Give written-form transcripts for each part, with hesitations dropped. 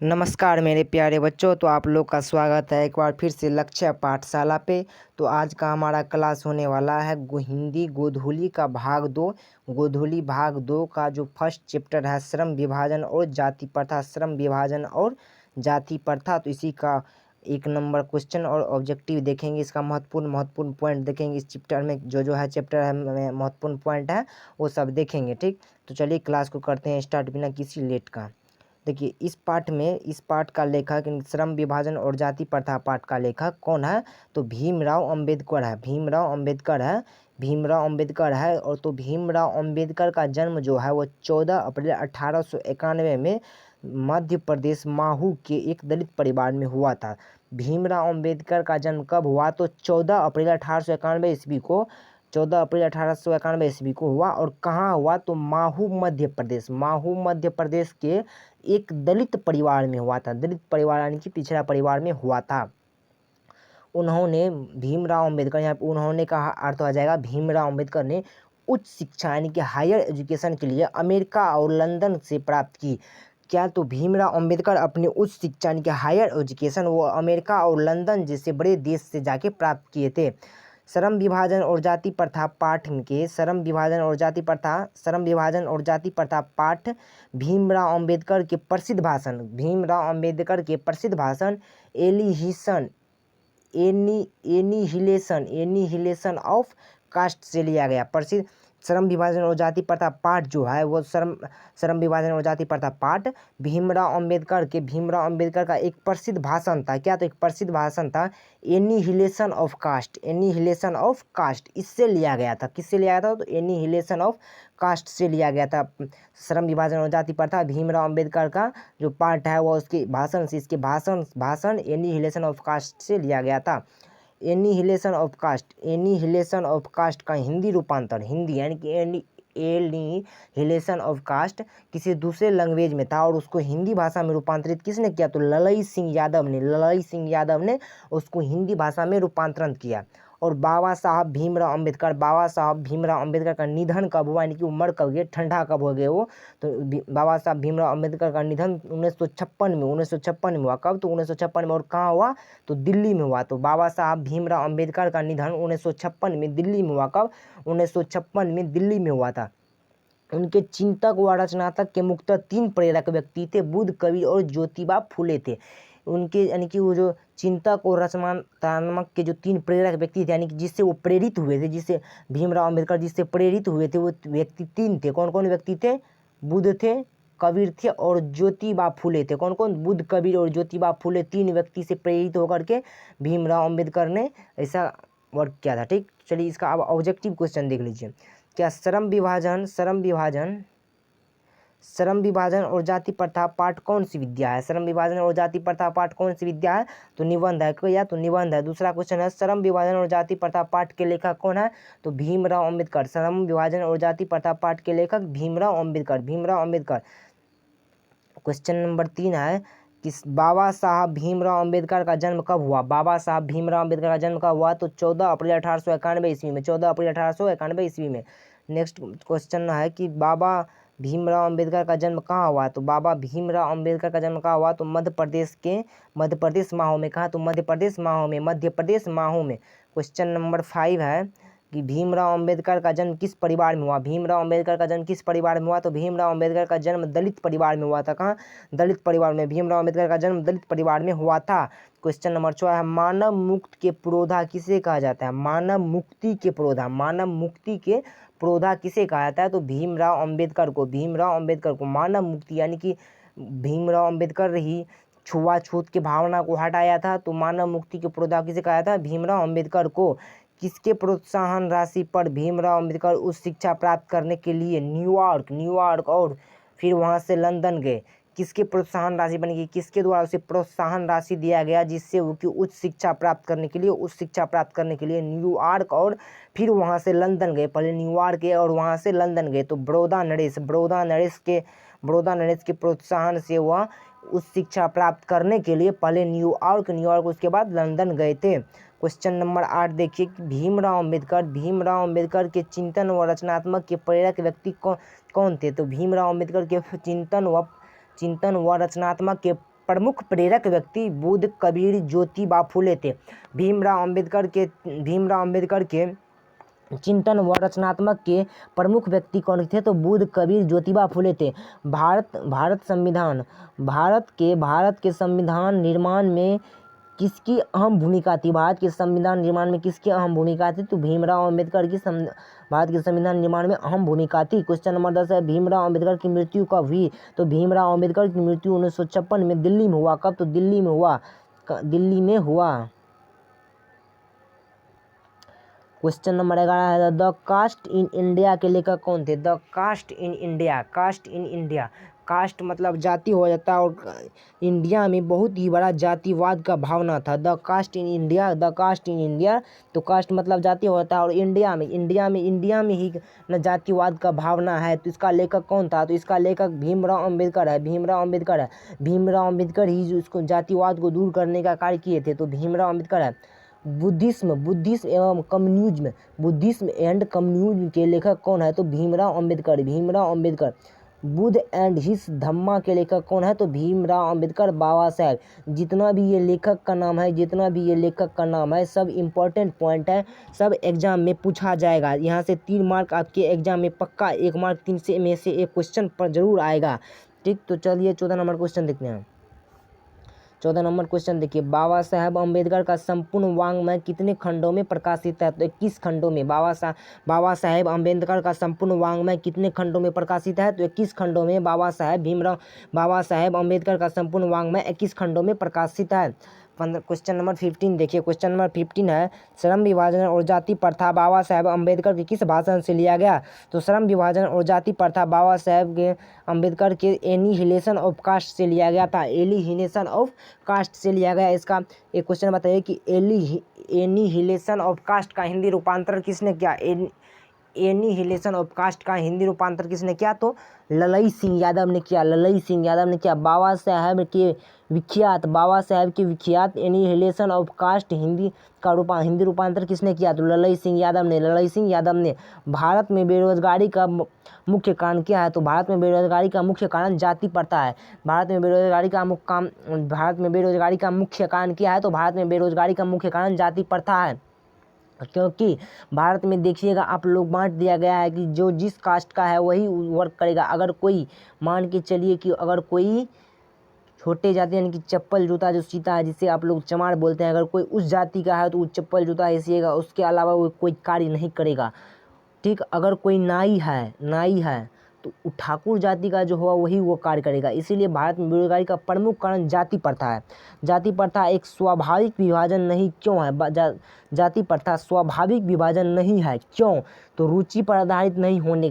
नमस्कार मेरे प्यारे बच्चों। तो आप लोग का स्वागत है एक बार फिर से लक्ष्य पाठशाला पे। तो आज का हमारा क्लास होने वाला है हिंदी गोधूली का भाग 2। गोधूली भाग 2 का जो फर्स्ट चैप्टर है श्रम विभाजन और जाति प्रथा, श्रम विभाजन और जाति प्रथा। तो इसी का 1 नंबर क्वेश्चन और ऑब्जेक्टिव देखेंगे। इसका महत्वपूर्ण पॉइंट देखेंगे। इस चैप्टर में जो है चैप्टर है महत्वपूर्ण पॉइंट है वो सब देखेंगे। ठीक, तो चलिए क्लास को करते हैं स्टार्ट बिना किसी लेट का। देखिए इस पाठ का लेखक श्रम विभाजन और जाति प्रथा पाठ का लेखक कौन है? तो भीमराव अंबेडकर है। भीमराव अंबेडकर है। और तो भीमराव अंबेडकर का जन्म जो है वो 14 अप्रैल 1891 में मध्य प्रदेश महू के एक दलित परिवार में हुआ था। भीमराव अंबेडकर का जन्म कब हुआ? तो 14 अप्रैल 1891 ईस्वी को 14 अप्रैल 1891 ईस्वी को हुआ। और कहाँ हुआ? तो महू मध्य प्रदेश के एक दलित परिवार में हुआ था। दलित परिवार यानी कि पिछड़ा परिवार में हुआ था। उन्होंने भीमराव अंबेडकर, यहाँ पे उन्होंने का अर्थ आ जाएगा भीमराव अंबेडकर ने उच्च शिक्षा यानी कि हायर एजुकेशन के लिए अमेरिका और लंदन से प्राप्त की। क्या? तो भीमराव अंबेडकर अपनी उच्च शिक्षा यानी कि हायर एजुकेशन वो अमेरिका और लंदन जैसे बड़े देश से जाके प्राप्त किए थे। श्रम विभाजन और जाति प्रथा पाठ के श्रम विभाजन और जाति प्रथा पाठ भीमराव अंबेडकर के प्रसिद्ध भाषण एनिहिलेशन ऑफ कास्ट से लिया गया। प्रसिद्ध श्रम विभाजन और जाति प्रथा पाठ जो है वो श्रम विभाजन और जाति प्रथा पाठ भीमराव अंबेडकर का एक प्रसिद्ध भाषण था। क्या? तो एक प्रसिद्ध भाषण था एनिहिलेशन ऑफ कास्ट। इससे लिया गया था। किससे लिया गया था? तो एनिहिलेशन ऑफ कास्ट से लिया गया था। श्रम विभाजन और जाति प्रथा भीमराव अंबेडकर का जो पाठ है वो उसके भाषण से, इसके भाषण एनिहिलेशन ऑफ कास्ट से लिया गया था। एनिहिलेशन ऑफ कास्ट का हिंदी रूपांतर, हिंदी यानी कि एनिहिलेशन ऑफ कास्ट किसी दूसरे लैंग्वेज में था और उसको हिंदी भाषा में रूपांतरित किसने किया? तो ललई सिंह यादव ने उसको हिंदी भाषा में रूपांतरण किया। और बाबा साहब भीमराव अंबेडकर का निधन कब हुआ यानी कि उम्र कब गए, ठंडा कब हो गए वो? तो बाबा साहब भीमराव अंबेडकर का निधन 1956 में हुआ। कब? तो 1956 में। और कहाँ हुआ? तो दिल्ली में हुआ। तो बाबा साहब भीमराव अंबेडकर का निधन 1956 में दिल्ली में हुआ। कब? 1956 में दिल्ली में हुआ था। उनके चिंतक व रचनात्मक के मुख्यतः 3 प्रेरक व्यक्ति थे, बुद्ध, कबीर और ज्योतिबा फुले थे। उनके यानी कि वो जो चिंतक और रचनात्मक के जो 3 प्रेरक व्यक्ति थे यानी कि जिससे वो प्रेरित हुए थे, जिससे भीमराव अंबेडकर जिससे प्रेरित हुए थे वो व्यक्ति 3 थे। कौन कौन व्यक्ति थे? बुद्ध थे, कबीर थे और ज्योतिबा फुले थे। कौन कौन? बुद्ध, कबीर और ज्योतिबा फुले 3 व्यक्ति से प्रेरित होकर के भीमराव अंबेडकर ने ऐसा वर्क किया था। ठीक, चलिए इसका अब ऑब्जेक्टिव क्वेश्चन देख लीजिए। क्या श्रम विभाजन और जाति प्रथा पाठ कौन सी विद्या है? श्रम विभाजन और जाति प्रथा पाठ कौन सी विद्या है? तो निबंध है। या तो निबंध है। दूसरा क्वेश्चन है श्रम विभाजन और जाति प्रथा पाठ के लेखक कौन है? तो भीमराव अंबेडकर। श्रम विभाजन और जाति प्रथा पाठ के लेखक भीमराव अंबेडकर। क्वेश्चन नंबर 3 है कि बाबा साहब भीमराव अंबेडकर का जन्म कब हुआ? तो 14 अप्रैल 1891 ईस्वी में। 14 अप्रैल 1891 ईस्वी में। नेक्स्ट क्वेश्चन है कि बाबा भीमराव अंबेडकर का जन्म कहाँ हुआ? तो बाबा भीमराव अंबेडकर का जन्म कहाँ हुआ? तो मध्य प्रदेश माहो में। कहाँ? तो मध्य प्रदेश माहो में। क्वेश्चन नंबर 5 है कि भीमराव अंबेडकर का जन्म किस परिवार में हुआ? तो भीमराव अंबेडकर का जन्म दलित परिवार में हुआ था। कहाँ? दलित परिवार में। भीमराव अंबेडकर का जन्म दलित परिवार में हुआ था। क्वेश्चन नंबर 6 है मानव मुक्ति के पुरोधा किसे कहा जाता है? मानव मुक्ति के पुरोधा किसे कहा जाता है? तो भीमराव अंबेडकर को मानव मुक्ति यानी कि भीमराव अंबेडकर ही छुआछूत की भावना को हटाया था। तो मानव मुक्ति के पुरोधा किसे कहा जाता है? भीमराव अंबेडकर को। किसके प्रोत्साहन राशि पर भीमराव अंबेडकर उच्च शिक्षा प्राप्त करने के लिए न्यूयॉर्क और फिर वहां से लंदन गए? किसके प्रोत्साहन राशि बनेगी? किसके द्वारा उसे प्रोत्साहन राशि दिया गया जिससे वो कि उच्च शिक्षा प्राप्त करने के लिए न्यूयॉर्क और फिर वहां से लंदन गए? पहले न्यूयॉर्क गए और वहां से लंदन गए। तो बड़ौदा नरेश के प्रोत्साहन से वह उच्च शिक्षा प्राप्त करने के लिए पहले न्यूयॉर्क उसके बाद लंदन गए थे। क्वेश्चन नंबर 8 देखिए कि भीमराव अंबेडकर के चिंतन व रचनात्मक के प्रेरक व्यक्ति कौन थे? तो भीमराव अंबेडकर के चिंतन व रचनात्मक के प्रमुख प्रेरक व्यक्ति बुद्ध, कबीर, ज्योतिबा फुले थे। भीमराव अंबेडकर के चिंतन व रचनात्मक के प्रमुख व्यक्ति कौन थे? तो बुद्ध, कबीर, ज्योतिबा फुले थे। भारत के संविधान निर्माण में किसकी अहम भूमिका थी? भारत के संविधान निर्माण में किसकी अहम भूमिका थी? तो भीमराव अंबेडकर की भारत के संविधान निर्माण में अहम भूमिका थी। क्वेश्चन नंबर 10 है, भीमराव अंबेडकर की मृत्यु कब हुई? तो भीमराव अंबेडकर की मृत्यु 1956 में दिल्ली में हुआ। कब? तो दिल्ली में हुआ। क्वेश्चन नंबर 11 है, द कास्ट इन इंडिया के लेखक कौन थे? The caste in India, caste मतलब जाति हो जाता है, और इंडिया में बहुत ही बड़ा जातिवाद का भावना था। द कास्ट इन इंडिया, तो कास्ट मतलब जाति होता है, और इंडिया में ही न जातिवाद का भावना है। तो इसका लेखक कौन था? तो इसका लेखक भीमराव अंबेडकर है। भीमराव अंबेडकर ही जो इसको जातिवाद को दूर करने का कार्य किए थे, तो भीमराव अंबेडकर है। बुद्धिज्म एवं कम्युनिज्म के लेखक कौन है? तो भीमराव अंबेडकर। बुद्ध एंड हिज धम्मा के लेखक कौन है? तो भीमराव अंबेडकर, बाबा साहेब। जितना भी ये लेखक का नाम है सब इम्पोर्टेंट पॉइंट है, सब एग्जाम में पूछा जाएगा। यहाँ से 3 मार्क आपके एग्जाम में पक्का, 1 मार्क 3 में से एक क्वेश्चन पर जरूर आएगा। ठीक, तो चलिए 14 नंबर क्वेश्चन देखते हैं। 14 नंबर क्वेश्चन देखिए, बाबा साहेब अम्बेडकर का संपूर्ण वाङ्मय कितने खंडों में प्रकाशित है? तो 21 खंडों में। बाबा साहेब अम्बेडकर का संपूर्ण वाङ्मय कितने खंडों में प्रकाशित है? तो 21 खंडों में बाबा साहेब अम्बेडकर का संपूर्ण वाङ्मय 21 खंडों में प्रकाशित है। क्वेश्चन नंबर 15 देखिए। क्वेश्चन नंबर 15 है, श्रम विभाजन और जाति प्रथा बाबा साहेब अम्बेडकर के किस भाषण से लिया गया? तो श्रम विभाजन और जाति प्रथा बाबा साहेब के अम्बेडकर के एनिहिलेशन ऑफ कास्ट से लिया गया था। एलिहिलेशन ऑफ कास्ट से लिया गया। इसका एक क्वेश्चन बताइए कि एनिहिलेशन ऑफ कास्ट का हिंदी रूपांतरण किसने किया? एनिहिलेशन ऑफ कास्ट का हिंदी रूपांतरण किसने किया? तो ललई सिंह यादव ने किया। बाबा साहेब के विख्यात एनिहिलेशन ऑफ कास्ट हिंदी रूपांतरण किसने किया? तो ललई सिंह यादव ने। भारत में बेरोजगारी का मुख्य कारण क्या है? तो भारत में बेरोजगारी का मुख्य कारण जाति प्रथा है। भारत में बेरोजगारी का मुख्य कारण क्या है? तो भारत में बेरोजगारी का मुख्य कारण जाति प्रथा है। क्योंकि भारत में देखिएगा आप लोग बांट दिया गया है कि जो जिस कास्ट का है वही वर्क करेगा। अगर कोई मान के चलिए कि अगर कोई छोटे जाति यानी कि चप्पल जूता जो सीता है, जिसे आप लोग चमार बोलते हैं, अगर कोई उस जाति का है तो वो चप्पल जूता ही सिएगा, उसके अलावा वो कोई कार्य नहीं करेगा। ठीक, अगर कोई नाई है तो ठाकुर जाति का जो होगा वही वो कार्य करेगा। इसीलिए भारत में बेरोजगारी का प्रमुख कारण जाति प्रथा है। जाति प्रथा एक स्वाभाविक विभाजन नहीं क्यों है? जाति प्रथा स्वाभाविक विभाजन नहीं है, क्यों? तो रुचि पर आधारित नहीं होने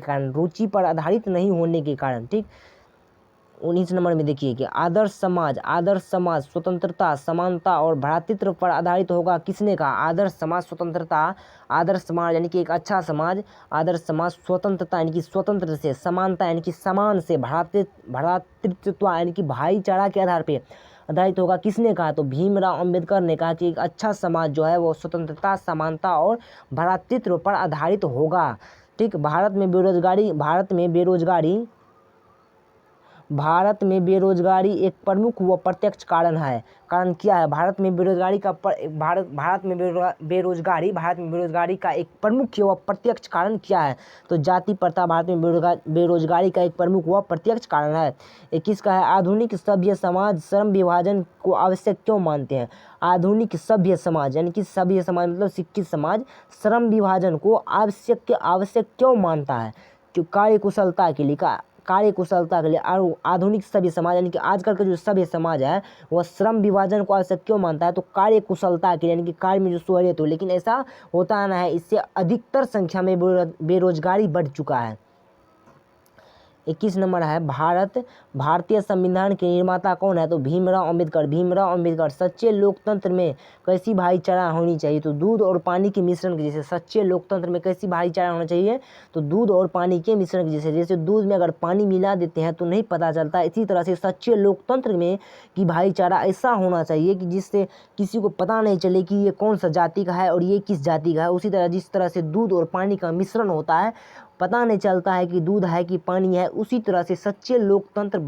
के कारण। ठीक, 19 नंबर में देखिए कि आदर्श समाज स्वतंत्रता, समानता और भ्रातृत्व पर आधारित होगा। किसने कहा? आदर्श समाज यानी कि एक अच्छा समाज, आदर्श समाज स्वतंत्रता यानी कि स्वतंत्र से, समानता यानी कि समान से, भ्रातृत्व यानी कि भाईचारा के आधार पे आधारित होगा। किसने कहा? तो भीमराव अंबेडकर ने कहा कि एक अच्छा समाज जो है वो स्वतंत्रता, समानता और भ्रातृत्व पर आधारित होगा। ठीक, भारत में बेरोजगारी एक प्रमुख व प्रत्यक्ष कारण है। कारण क्या है? भारत में बेरोजगारी का एक प्रमुख व प्रत्यक्ष कारण क्या है? तो जाति प्रथा भारत में बेरोजगारी का एक प्रमुख व प्रत्यक्ष कारण है। 21 का है, आधुनिक सभ्य समाज श्रम विभाजन को आवश्यक क्यों मानते हैं? आधुनिक सभ्य समाज यानी कि सभ्य समाज मतलब शिक्षित समाज श्रम विभाजन को आवश्यक क्यों मानता है? क्यों? कार्यकुशलता के लिए। और आधुनिक सभ्य समाज यानी कि आजकल का जो सभ्य समाज है वह श्रम विभाजन को आवश्यक क्यों मानता है? तो कार्यकुशलता के लिए यानी कि कार्य में जो सहूलियत हो। लेकिन ऐसा होता ना है, इससे अधिकतर संख्या में बेरोजगारी बढ़ चुका है। 21 नंबर है, भारतीय संविधान के निर्माता कौन है? तो भीमराव अंबेडकर। सच्चे लोकतंत्र में कैसी भाईचारा होनी चाहिए? तो दूध और पानी के मिश्रण के जैसे। सच्चे लोकतंत्र में कैसी भाईचारा होना चाहिए? तो दूध और पानी के मिश्रण के जैसे। जैसे दूध में अगर पानी मिला देते हैं तो नहीं पता चलता, इसी तरह से सच्चे लोकतंत्र में कि भाईचारा ऐसा होना चाहिए कि जिससे किसी को पता नहीं चले कि ये कौन सा जाति का है और ये किस जाति का है। उसी तरह जिस तरह से दूध और पानी का मिश्रण होता है पता नहीं चलता है कि दूध है कि पानी है। उसी तरह से सच्चे लोकतंत्र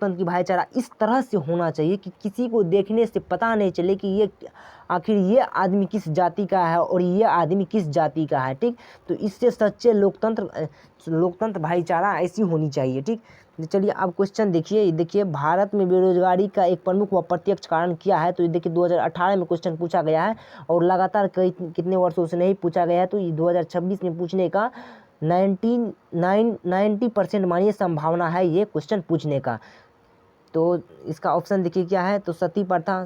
की भाईचारा इस तरह से होना चाहिए कि किसी को देखने से पता नहीं चले कि ये आखिर ये आदमी किस जाति का है और ये आदमी किस जाति का है। ठीक, तो इससे सच्चे लोकतंत्र भाईचारा ऐसी होनी चाहिए। ठीक, चलिए अब क्वेश्चन देखिए भारत में बेरोजगारी का एक प्रमुख व प्रत्यक्ष कारण क्या है। तो ये देखिए 2018 में क्वेश्चन पूछा गया है और लगातार कितने वर्षों से नहीं पूछा गया है। तो ये 2026 में पूछने का 90% मानिए संभावना है ये क्वेश्चन पूछने का। तो इसका ऑप्शन देखिए क्या है। तो सती प्रथा,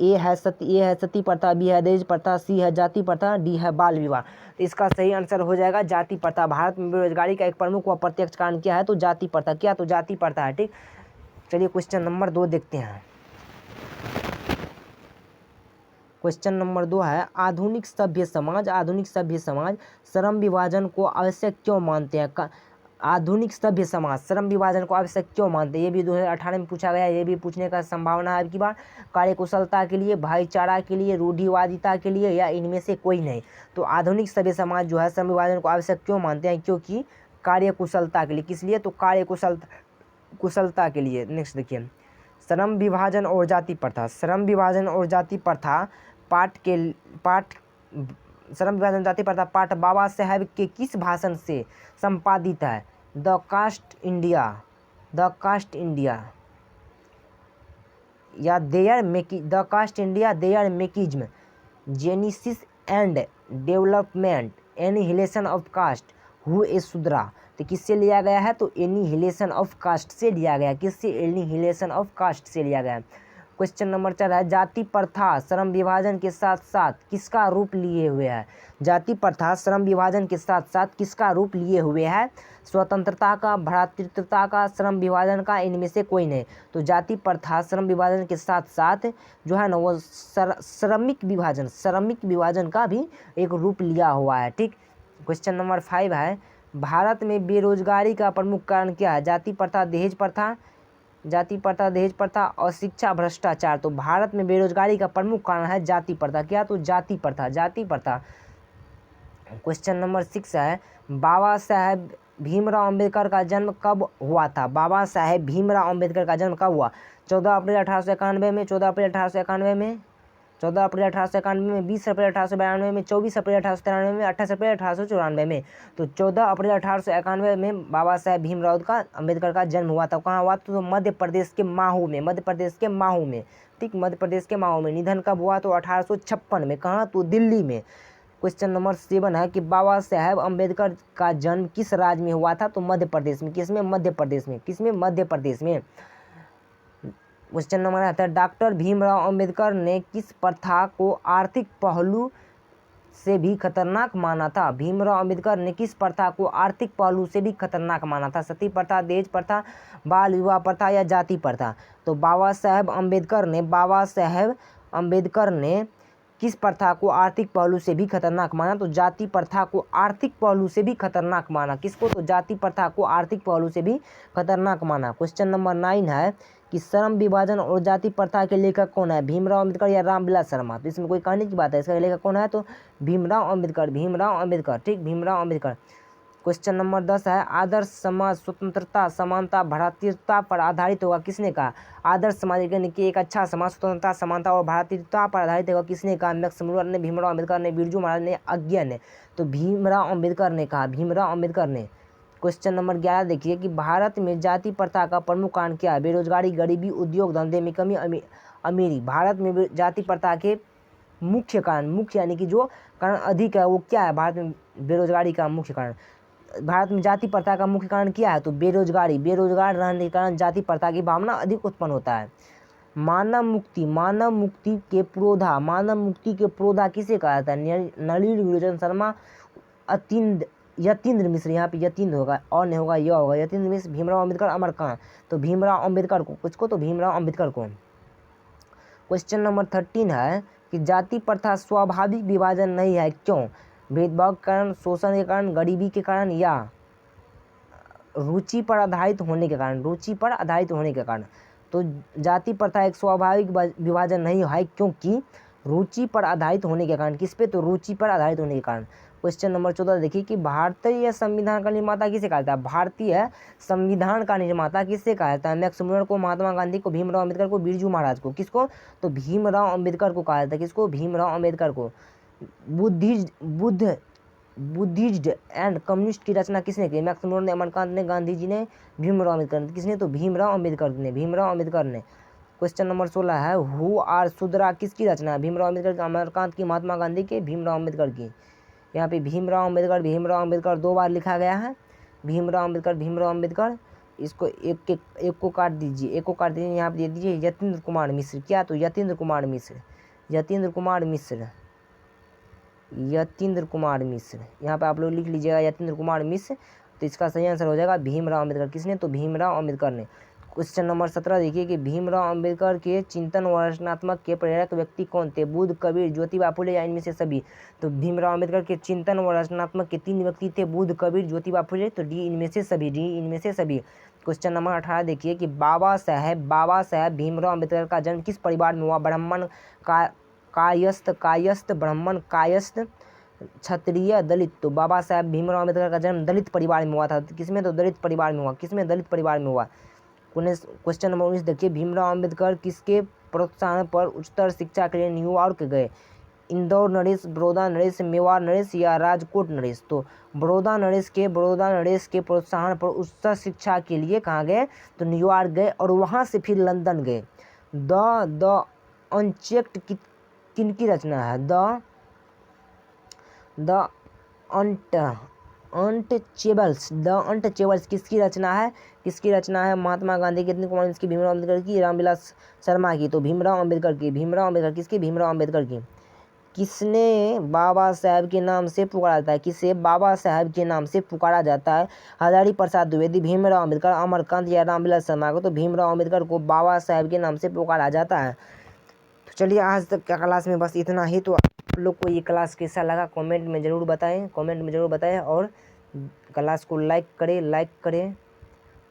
ए है सती प्रथा, बी है दहेज प्रथा, सी है जाति प्रथा, डी है बाल विवाह। तो इसका सही आंसर हो जाएगा जाति प्रथा। भारत में बेरोजगारी का एक प्रमुख व प्रत्यक्ष कारण क्या है। तो जाति प्रथा। क्या, तो जाति प्रथा है। ठीक, चलिए क्वेश्चन नंबर 2 देखते हैं। क्वेश्चन नंबर 2 है आधुनिक सभ्य समाज श्रम विभाजन को आवश्यक क्यों मानते हैं। आधुनिक सभ्य समाज श्रम विभाजन को आवश्यक क्यों मानते हैं। ये भी 2018 में पूछा गया, ये भी पूछने का संभावना है अब की बार। कार्यकुशलता के लिए, भाईचारा के लिए, रूढ़िवादिता के लिए, या इनमें से कोई नहीं। तो आधुनिक सभ्य समाज जो है श्रम विभाजन को आवश्यक क्यों मानते हैं, क्योंकि कार्यकुशलता के लिए। किस लिए, तो कार्यकुशलता के लिए। नेक्स्ट देखिए श्रम विभाजन और जाति प्रथा। श्रम विभाजन और जाति प्रथा पाठ बाबा साहेब के किस भाषण से संपादित है। द कास्ट इंडिया या their mechanism, genesis and development, annihilation of caste, who a Shudra. तो किससे लिया गया है, तो एनिहिलेशन ऑफ कास्ट से लिया गया। किससे, एनिहिलेशन ऑफ कास्ट से लिया गया। क्वेश्चन नंबर 4 है जाति प्रथा श्रम विभाजन के साथ साथ किसका रूप लिए हुए है। जाति प्रथा श्रम विभाजन के साथ साथ किसका रूप लिए हुए है। स्वतंत्रता का, भ्रातृत्वता का, श्रम विभाजन का, इनमें से कोई नहीं। तो जाति प्रथा श्रम विभाजन के साथ साथ जो है ना वो श्रमिक विभाजन का भी एक रूप लिया हुआ है। ठीक, क्वेश्चन नंबर 5 है भारत में बेरोजगारी का प्रमुख कारण क्या है। जाति प्रथा, दहेज प्रथा और शिक्षा भ्रष्टाचार। तो भारत में बेरोजगारी का प्रमुख कारण है जाति प्रथा। क्या, तो जाति प्रथा। क्वेश्चन नंबर 6 है बाबा साहेब भीमराव अंबेडकर का जन्म कब हुआ था। बाबा साहेब भीमराव अंबेडकर का जन्म कब हुआ। 14 अप्रैल 1891 में, 14 अप्रैल 1891 में, 14 अप्रैल 1891 में, 20 अप्रैल 1892 में, 24 अप्रैल 1893 में, 28 अप्रैल 1894 में। तो 14 अप्रैल 1891 में बाबा साहेब भीमराव अंबेडकर का जन्म हुआ था। कहाँ हुआ, तो मध्य प्रदेश के माहू में। ठीक, मध्य प्रदेश के माहू में। निधन कब हुआ, तो 1856 में। कहाँ, तो दिल्ली में। क्वेश्चन नंबर 7 है कि बाबा साहेब अंबेडकर का जन्म किस राज्य में हुआ था। तो मध्य प्रदेश में। किसमें, मध्य प्रदेश में। क्वेश्चन नंबर आता है डॉक्टर भीमराव अंबेडकर ने किस प्रथा को आर्थिक पहलू से भी खतरनाक माना था। भीमराव अंबेडकर ने किस प्रथा को आर्थिक पहलू से भी खतरनाक माना था। सती प्रथा, दहेज प्रथा, बाल विवाह प्रथा, या जाति प्रथा। तो बाबा साहेब अंबेडकर ने किस प्रथा को आर्थिक पहलू से भी खतरनाक माना। तो जाति प्रथा को आर्थिक पहलू से भी खतरनाक माना। किसको, तो जाति प्रथा को आर्थिक पहलू से भी खतरनाक माना। क्वेश्चन नंबर 9 है कि श्रम विभाजन और जाति प्रथा के लेखक कौन है। भीमराव अंबेडकर या रामविलास शर्मा। तो इसमें कोई कहने की बात है, इसका लेखक कौन है, तो भीमराव अंबेडकर। ठीक, भीमराव अंबेडकर। क्वेश्चन नंबर 10 है आदर्श समाज स्वतंत्रता, समानता, भ्रातृत्वता पर आधारित होगा। किसने कहा। आदर्श समाज यानी कि एक अच्छा समाज स्वतंत्रता, समानता और भ्रातृत्वता पर आधारित होगा। किसने कहा, मैक्स मुलर ने, भीमराव अंबेडकर ने, बिरजू महाराज ने, अज्ञा ने। तो भीमराव अंबेडकर ने कहा, भीमराव अंबेडकर ने। क्वेश्चन नंबर 11 देखिए कि भारत में जाति प्रथा का प्रमुख कारण क्या है। बेरोजगारी, गरीबी, उद्योग धंधे में कमी, अमीरी। भारत में जाति प्रथा के मुख्य यानी कि जो कारण अधिक है वो क्या है। भारत में बेरोजगारी का मुख्य कारण, भारत में जाति प्रथा का मुख्य कारण क्या है, तो बेरोजगारी। बेरोजगार रहने के कारण जाति प्रथा की भावना अधिक उत्पन्न होता है। मानव मुक्ति के प्रोधा किसे कहा जाता है। नलिनी गुलशन शर्मा, यतीन्द्र मिश्र। यहाँ पे यतीन्द्र होगा और नहीं होगा, यह होगा यतीन्द्र मिश्र, भीमराव अम्बेडकर, अमरकांत। तो भीमराव अम्बेडकर को, किसको, तो भीमराव अम्बेडकर को। क्वेश्चन नंबर 13 है कि जाति प्रथा स्वाभाविक विभाजन नहीं है, क्यों। भेदभाव के कारण, शोषण के कारण, गरीबी के कारण, या रुचि पर आधारित होने के कारण। तो जाति प्रथा एक स्वाभाविक विभाजन नहीं है, क्योंकि रुचि पर आधारित होने के कारण, किस पे, तो रुचि पर आधारित होने के कारण। क्वेश्चन नंबर 14 देखिए कि भारतीय संविधान का निर्माता किसे कहा जाता है? भारतीय संविधान का निर्माता किसे कहा जाता है? मैक्स मुलर को, महात्मा गांधी को, भीमराव अम्बेडकर को, बिरजू महाराज को। किसको? तो भीमराव अम्बेडकर को कहा जाता है। किसको? भीमराव अम्बेडकर को। बुद्धिस्ट एंड कम्युनिस्ट की रचना किसने की? मैक्स मुलर ने, अमरकांत ने, गांधी जी ने, भीमराव अम्बेडकर ने। किसने? तो भीमराव अम्बेडकर ने, भीमराव अम्बेडकर ने। क्वेश्चन नंबर 16 है हु आर शूद्रा किसकी रचना है? भीमराव अम्बेडकर की, अमरकांत की, महात्मा गांधी की, भीमराव अम्बेडकर की। यहाँ पे भीमराव अम्बेडकर 2 बार लिखा गया है। भीमराव अम्बेडकर। इसको एक को काट दीजिए, यहाँ पे दे दीजिए यतीन्द्र कुमार मिश्र। क्या? तो यतीन्द्र कुमार मिश्र। यहाँ पे आप लोग लिख लीजिएगा यतीन्द्र कुमार मिश्र। तो इसका सही आंसर हो जाएगा भीमराव अम्बेडकर। किसने? तो भीमराव अम्बेडकर ने। क्वेश्चन नंबर 17 देखिए कि भीमराव अम्बेडकर के चिंतन व रचनात्मक के प्रेरक व्यक्ति कौन थे? बुद्ध, कबीर, ज्योतिबा फुले या इनमें से सभी? तो भीमराव अम्बेडकर के चिंतन व रचनात्मक के 3 व्यक्ति थे, बुद्ध, कबीर, ज्योतिबा फुले। तो डी इनमें से सभी। क्वेश्चन नंबर 18 देखिए कि बाबा साहेब भीमराव अम्बेडकर का जन्म किस परिवार में हुआ? ब्राह्मण, कायस्थ, ब्राह्मण, कायस्थ, क्षत्रिय, दलित। तो बाबा साहेब भीमराव अम्बेडकर का जन्म दलित परिवार में हुआ था। किसमें? तो दलित परिवार में हुआ। किसमें? दलित परिवार में हुआ। क्वेश्चन नंबर 19 देखिए भीमराव अम्बेडकर किसके प्रोत्साहन पर उच्चतर शिक्षा के लिए न्यूयॉर्क गए? इंदौर नरेश, बड़ौदा नरेश, मेवाड़ नरेश या राजकोट नरेश? तो बड़ौदा नरेश के प्रोत्साहन पर उच्चतर शिक्षा के लिए कहाँ गए? तो न्यूयॉर्क गए और वहाँ से फिर लंदन गए। द अनचेक्ड किनकी रचना है? द अनटचेबल्स किसकी रचना है? महात्मा गांधी की, यतीन्द्र कुमार की, भीमराव अम्बेडकर की, रामविलास शर्मा की। तो भीमराव अम्बेडकर की। किसकी? भीमराव अम्बेडकर की। किसने बाबा साहेब के नाम से पुकारा जाता है? किसे बाबा साहेब के नाम से पुकारा जाता है? हजारी प्रसाद द्विवेदी, भीमराव अम्बेडकर, अमरकांत या रामविलास शर्मा को? तो भीमराव अम्बेडकर को बाबा साहेब के नाम से पुकारा जाता है। तो चलिए आज तक का क्लास में बस इतना ही। तो आप लोग को ये क्लास कैसा लगा कमेंट में ज़रूर बताएं और क्लास को लाइक करें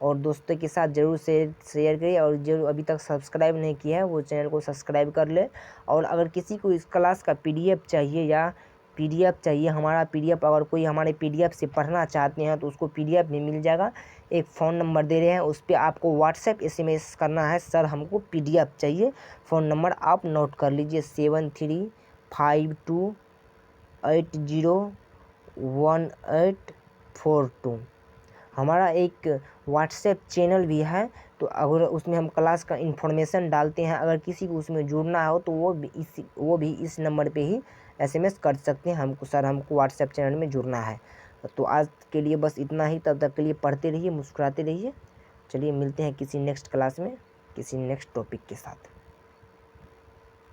और दोस्तों के साथ ज़रूर शेयर करिए। और जो अभी तक सब्सक्राइब नहीं किया है वो चैनल को सब्सक्राइब कर ले। और अगर किसी को इस क्लास का PDF चाहिए हमारा PDF, अगर कोई हमारे PDF से पढ़ना चाहते हैं तो उसको PDF में मिल जाएगा। एक फ़ोन नंबर दे रहे हैं, उस पर आपको WhatsApp SMS करना है, सर हमको PDF चाहिए। फ़ोन नंबर आप नोट कर लीजिए 7352801842। हमारा एक WhatsApp चैनल भी है, तो अगर उसमें हम क्लास का इन्फॉर्मेशन डालते हैं, अगर किसी को उसमें जुड़ना हो तो वो भी इस नंबर पे ही SMS कर सकते हैं हमको, सर हमको WhatsApp चैनल में जुड़ना है। तो आज के लिए बस इतना ही। तब तक के लिए पढ़ते रहिए, मुस्कुराते रहिए। चलिए मिलते हैं किसी नेक्स्ट क्लास में किसी नेक्स्ट टॉपिक के साथ।